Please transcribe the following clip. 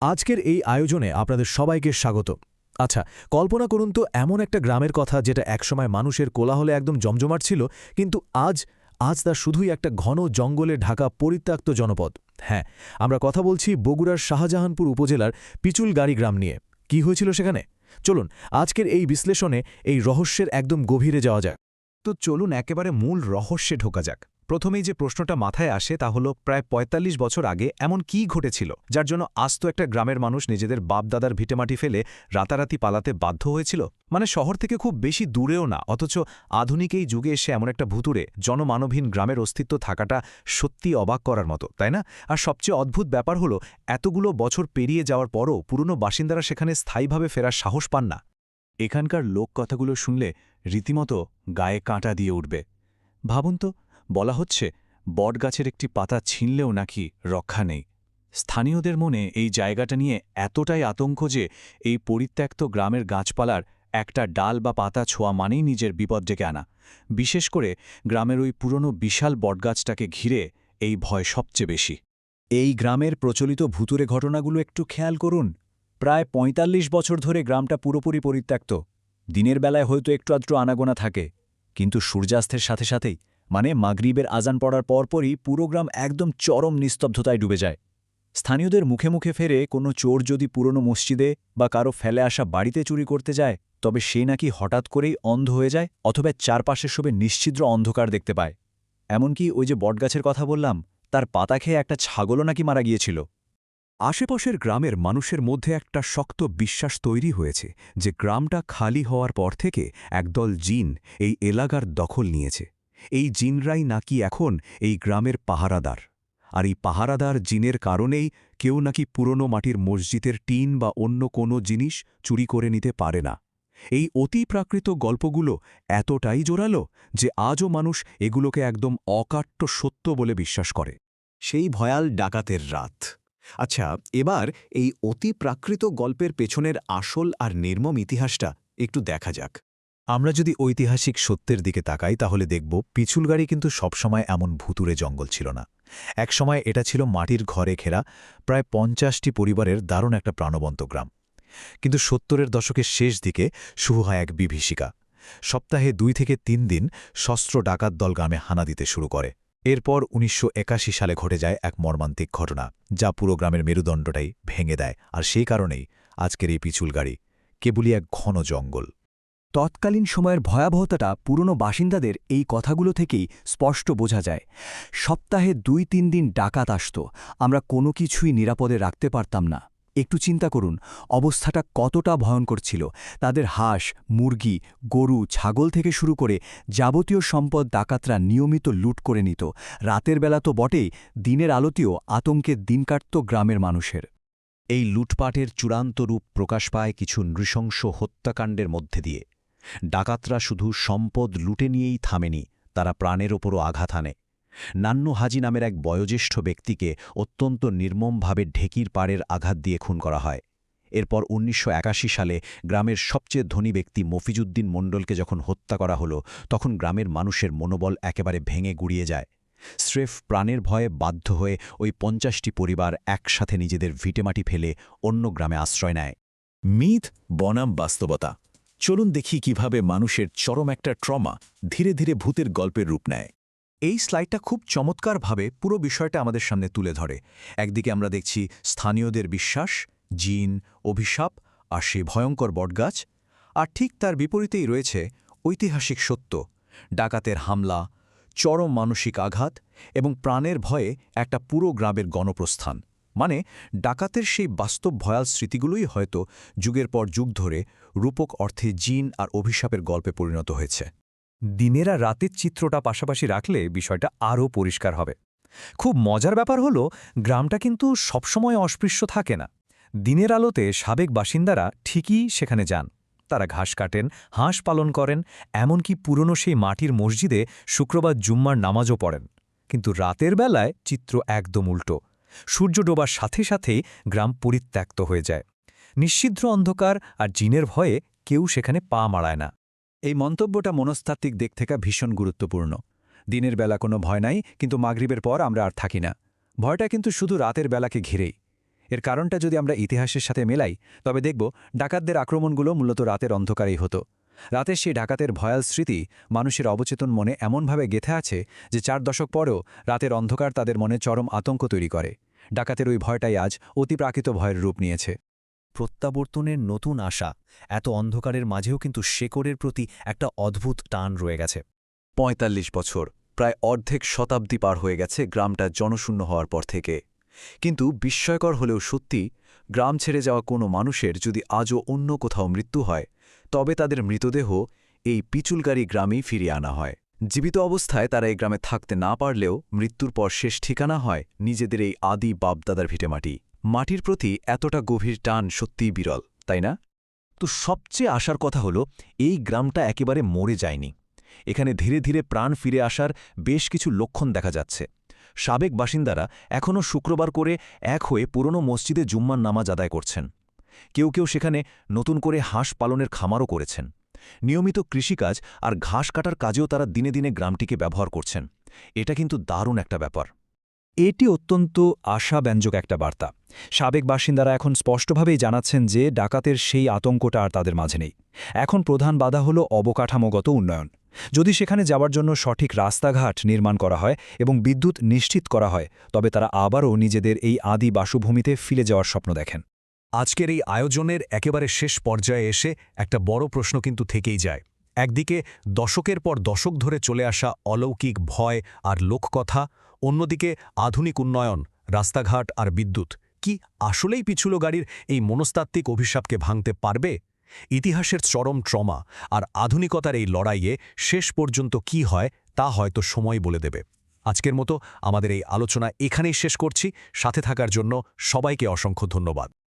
আজকের এই আয়োজনে আপনাদের সবাইকে স্বাগত। আচ্ছা, কল্পনা করুন তো এমন একটা গ্রামের কথা যেটা একসময় মানুষের কোলাহলে একদম জমজমাট ছিল, কিন্তু আজ আজ তা শুধুই একটা ঘন জঙ্গলে ঢাকা পরিত্যক্ত জনপদ। হ্যাঁ, আমরা কথা বলছি বগুড়ার শাহজাহানপুর উপজেলার পিচুলগাড়ি গ্রাম নিয়ে। কি হয়েছিল সেখানে? চলুন আজকের এই বিশ্লেষণে এই রহস্যের একদম গভীরে যাওয়া যাক। তো চলুন একেবারে মূল রহস্যে ঢোকা যাক। প্রথমেই যে প্রশ্নটা মাথায় আসে তা হলো, প্রায় ৪৫ বছর আগে এমন কী ঘটেছিল যার জন্য আস্ত একটা গ্রামের মানুষ নিজেদের বাপদাদার ভিটেমাটি ফেলে রাতারাতি পালাতে বাধ্য হয়েছিল? মানে শহর থেকে খুব বেশি দূরেও না, অথচ আধুনিক এই যুগে এসে এমন একটা ভুতুড়ে জনমানবহীন গ্রামের অস্তিত্ব থাকাটা সত্যি অবাক করার মতো, তাই না? আর সবচেয়ে অদ্ভুত ব্যাপার হলো, এতগুলো বছর পেরিয়ে যাওয়ার পরও পুরনো বাসিন্দারা সেখানে স্থায়ীভাবে ফেরার সাহস পান না। এখানকার লোককথাগুলো শুনলে রীতিমতো গায়ে কাঁটা দিয়ে উঠবে। ভাবুন তো, বলা হচ্ছে বটগাছের একটি পাতা ছিঁড়লেও নাকি রক্ষা নেই। স্থানীয়দের মনে এই জায়গাটা নিয়ে এতটাই আতঙ্ক যে এই পরিত্যক্ত গ্রামের গাছপালার একটা ডাল বা পাতা ছোঁয়া মানেই নিজের বিপদ ডেকে আনা। বিশেষ করে গ্রামের ওই পুরনো বিশাল বটগাছটাকে ঘিরে এই ভয় সবচেয়ে বেশি। এই গ্রামের প্রচলিত ভুতুরে ঘটনাগুলো একটু খেয়াল করুন। প্রায় ৪৫ বছর ধরে গ্রামটা পুরোপুরি পরিত্যক্ত। দিনের বেলায় হয়তো একটু আধটু আনাগোনা থাকে, কিন্তু সূর্যাস্তের সাথে সাথেই, মানে মাগরিবের আজান পড়ার পরপরই পুরো গ্রাম একদম চরম নিস্তব্ধতায় ডুবে যায়। স্থানীয়দের মুখে মুখে ফেরে কোনো চোর যদি পুরনো মসজিদে বা কারো ফেলে আসা বাড়িতে চুরি করতে যায়, তবে সে নাকি হঠাৎ করেই অন্ধ হয়ে যায় অথবা চারপাশে শোবে নিশ্ছিদ্র অন্ধকার দেখতে পায়। এমনকি ওই যে বটগাছের কথা বললাম, তার পাতা খেয়ে একটা ছাগলও নাকি মারা গিয়েছিল। আশেপাশের গ্রামের মানুষের মধ্যে একটা শক্ত বিশ্বাস তৈরি হয়েছে যে গ্রামটা খালি হওয়ার পর থেকে একদল জিন এই এলাকার দখল নিয়েছে। এই জিনরাই নাকি এখন এই গ্রামের পাহারাদার। আর এই পাহারাদার জিনের কারণেই কেউ নাকি পুরনো মাটির মসজিদের টিন বা অন্য কোনো জিনিস চুরি করে নিতে পারে না। এই অতিপ্রাকৃত গল্পগুলো এতটাই জোরালো যে আজও মানুষ এগুলোকে একদম অকাট্য সত্য বলে বিশ্বাস করে। সেই ভয়াল ডাকাতের রাত। আচ্ছা, এবার এই অতিপ্রাকৃত গল্পের পেছনের আসল আর নির্মম ইতিহাসটা একটু দেখা যাক। আমরা যদি ঐতিহাসিক সত্যের দিকে তাকাই তাহলে দেখব পিছুলগাড়ি কিন্তু সবসময় এমন ভুতুরে জঙ্গল ছিল না। একসময় এটা ছিল মাটির ঘরে ঘেরা প্রায় ৫০টি পরিবারের দারুণ একটা প্রাণবন্ত গ্রাম। কিন্তু ৭০-এর দশকের শেষ দিকে শুরু হয় এক বিভীষিকা। সপ্তাহে ২ থেকে ৩ দিন সশস্ত্র ডাকাত দল গ্রামে হানা দিতে শুরু করে। এরপর ১৯৮১ সালে ঘটে যায় এক মর্মান্তিক ঘটনা, যা পুরো গ্রামের মেরুদণ্ডটাই ভেঙে দেয়। আর সেই কারণেই আজকের এই পিছুলগাড়ি কেবলই এক ঘন জঙ্গল। তৎকালীন সময়ের ভয়াবহতাটা পুরনো বাসিন্দাদের এই কথাগুলো থেকেই স্পষ্ট বোঝা যায়। সপ্তাহে ২-৩ দিন ডাকাত আসত, আমরা কোনো কিছুই নিরাপদে রাখতে পারতাম না। একটু চিন্তা করুন অবস্থাটা কতটা ভয়ঙ্কর ছিল। তাদের হাঁস, মুরগি, গরু, ছাগল থেকে শুরু করে যাবতীয় সম্পদ ডাকাতরা নিয়মিত লুট করে নিত। রাতের বেলা তো বটেই, দিনের আলোতেও আতঙ্কের দিন কাটত গ্রামের মানুষের। এই লুটপাটের চূড়ান্ত রূপ প্রকাশ পায় কিছু নৃশংস হত্যাকাণ্ডের মধ্যে দিয়ে। ডাকাতরা শুধু সম্পদ লুটে নিয়েই থামেনি, তারা প্রাণের ওপরও আঘাত হানে। নান্নু হাজি নামের এক বয়োজ্যেষ্ঠ ব্যক্তিকে অত্যন্ত নির্মমভাবে ঢেকির পাড়ের আঘাত দিয়ে খুন করা হয়। এরপর ১৯৮১ সালে গ্রামের সবচেয়ে ধনী ব্যক্তি মফিজুদ্দিন মণ্ডলকে যখন হত্যা করা হলো, তখন গ্রামের মানুষের মনোবল একেবারে ভেঙে গুড়িয়ে যায়। স্রেফ প্রাণের ভয়ে বাধ্য হয়ে ওই ৫০টি পরিবার একসাথে নিজেদের ভিটেমাটি ফেলে অন্য গ্রামে আশ্রয় নেয়। মিথ বনাম বাস্তবতা। চলুন দেখি কিভাবে মানুষের চরম একটা ট্রমা ধীরে ধীরে ভূতের গল্পের রূপ নেয়। এই স্লাইডটা খুব চমৎকারভাবে পুরো বিষয়টা আমাদের সামনে তুলে ধরে। একদিকে আমরা দেখছি স্থানীয়দের বিশ্বাস, জিন, অভিশাপ আর সেই ভয়ঙ্কর বটগাছ, আর ঠিক তার বিপরীতেই রয়েছে ঐতিহাসিক সত্য, ডাকাতের হামলা, চরম মানসিক আঘাত এবং প্রাণের ভয়ে একটা পুরো গ্রামের গণপ্রস্থান। মানে ডাকাতের সেই বাস্তব ভয়াল স্মৃতিগুলোই হয়তো যুগের পর যুগ ধরে রূপক অর্থে জিন আর অভিশাপের গল্পে পরিণত হয়েছে। দিনের আর রাতের চিত্রটা পাশাপাশি রাখলে বিষয়টা আরও পরিষ্কার হবে। খুব মজার ব্যাপার হলো, গ্রামটা কিন্তু সবসময় অস্পৃশ্য থাকে না। দিনের আলোতে সাবেক বাসিন্দারা ঠিকই সেখানে যান, তারা ঘাস কাটেন, হাঁস পালন করেন, এমনকি পুরনো সেই মাটির মসজিদে শুক্রবার জুম্মার নামাজও পড়েন। কিন্তু রাতের বেলায় চিত্র একদম উল্টো। সূর্য ডোবার সাথে সাথেই গ্রাম পরিত্যক্ত হয়ে যায়। নিশ্ছিদ্র অন্ধকার আর জিনের ভয়ে কেউ সেখানে পা মারায় না। এই মন্তব্যটা মনস্তাত্ত্বিক দিক থেকে ভীষণ গুরুত্বপূর্ণ। দিনের বেলা কোনো ভয় নাই, কিন্তু মাগরিবের পর আমরা আর থাকি না। ভয়টা কিন্তু শুধু রাতের বেলাকে ঘিরেই। এর কারণটা যদি আমরা ইতিহাসের সাথে মেলাই তবে দেখব ডাকাতদের আক্রমণগুলো মূলত রাতের অন্ধকারেই হতো। রাতের সেই ডাকাতের ভয়াল স্মৃতি মানুষের অবচেতন মনে এমনভাবে গেঁথে আছে যে 4 দশক পরেও রাতের অন্ধকার তাদের মনে চরম আতঙ্ক তৈরি করে। ডাকাতের ওই ভয়টাই আজ অতিপ্রাকৃত ভয়ের রূপ নিয়েছে। প্রত্যাবর্তনের নতুন আশা, এত অন্ধকারের মাঝেও কিন্তু শেকড়ের প্রতি একটা অদ্ভুত টান রয়ে গেছে। ৪৫ বছর, প্রায় অর্ধেক শতাব্দী পার হয়ে গেছে গ্রামটা জনশূন্য হওয়ার পর থেকে। কিন্তু বিস্ময়কর হলেও সত্যি, গ্রাম ছেড়ে যাওয়া কোনো মানুষের যদি আজও অন্য কোথাও মৃত্যু হয়, তবে তাদের মৃতদেহ এই পিচুলগাড়ি গ্রামেই ফিরিয়ে আনা হয়। জীবিত অবস্থায় তারা এই গ্রামে থাকতে না পারলেও মৃত্যুর পর শেষ ঠিকানা হয় নিজেদের এই আদি বাপদাদার ভিটেমাটি। মাটির প্রতি এতটা গভীর টান সত্যিই বিরল, তাই না? তো সবচেয়ে আশার কথা হলো এই গ্রামটা একেবারে মরে যায়নি। এখানে ধীরে ধীরে প্রাণ ফিরে আসার বেশ কিছু লক্ষণ দেখা যাচ্ছে। সাবেক বাসিন্দারা এখনও শুক্রবার করে এক হয়ে পুরনো মসজিদে জুম্মার নামাজ আদায় করছেন। কেউ কেউ সেখানে নতুন করে হাঁস পালনের খামারও করেছেন। নিয়মিত কৃষিকাজ আর ঘাস কাটার কাজেও তারা দিনে দিনে গ্রামটিকে ব্যবহার করছেন। এটা কিন্তু দারুণ একটা ব্যাপার। এটি অত্যন্ত আশাব্যঞ্জক একটা বার্তা। সাবেক বাসিন্দারা এখন স্পষ্টভাবেই জানাচ্ছেন যে ডাকাতের সেই আতঙ্কটা আর তাদের মাঝে নেই। এখন প্রধান বাধা হল অবকাঠামোগত উন্নয়ন। যদি সেখানে যাওয়ার জন্য সঠিক রাস্তাঘাট নির্মাণ করা হয় এবং বিদ্যুৎ নিশ্চিত করা হয়, তবে তারা আবারও নিজেদের এই আদি বাসভূমিতে ফিরে যাওয়ার স্বপ্ন দেখেন। আজকের এই আয়োজনের একেবারে শেষ পর্যায়ে এসে একটা বড় প্রশ্ন কিন্তু থেকেই যায়। একদিকে দশকের পর দশক ধরে চলে আসা অলৌকিক ভয় আর লোককথা, অন্যদিকে আধুনিক উন্নয়ন, রাস্তাঘাট আর বিদ্যুৎ কি আসলেই পিছুলো গাড়ির এই মনস্তাত্ত্বিক অভিশাপকে ভাঙতে পারবে? ইতিহাসের চরম ট্রমা আর আধুনিকতার এই লড়াইয়ে শেষ পর্যন্ত কি হয় তা হয়তো সময় বলে দেবে। আজকের মতো আমাদের এই আলোচনা এখানেই শেষ করছি। সাথে থাকার জন্য সবাইকে অসংখ্য ধন্যবাদ।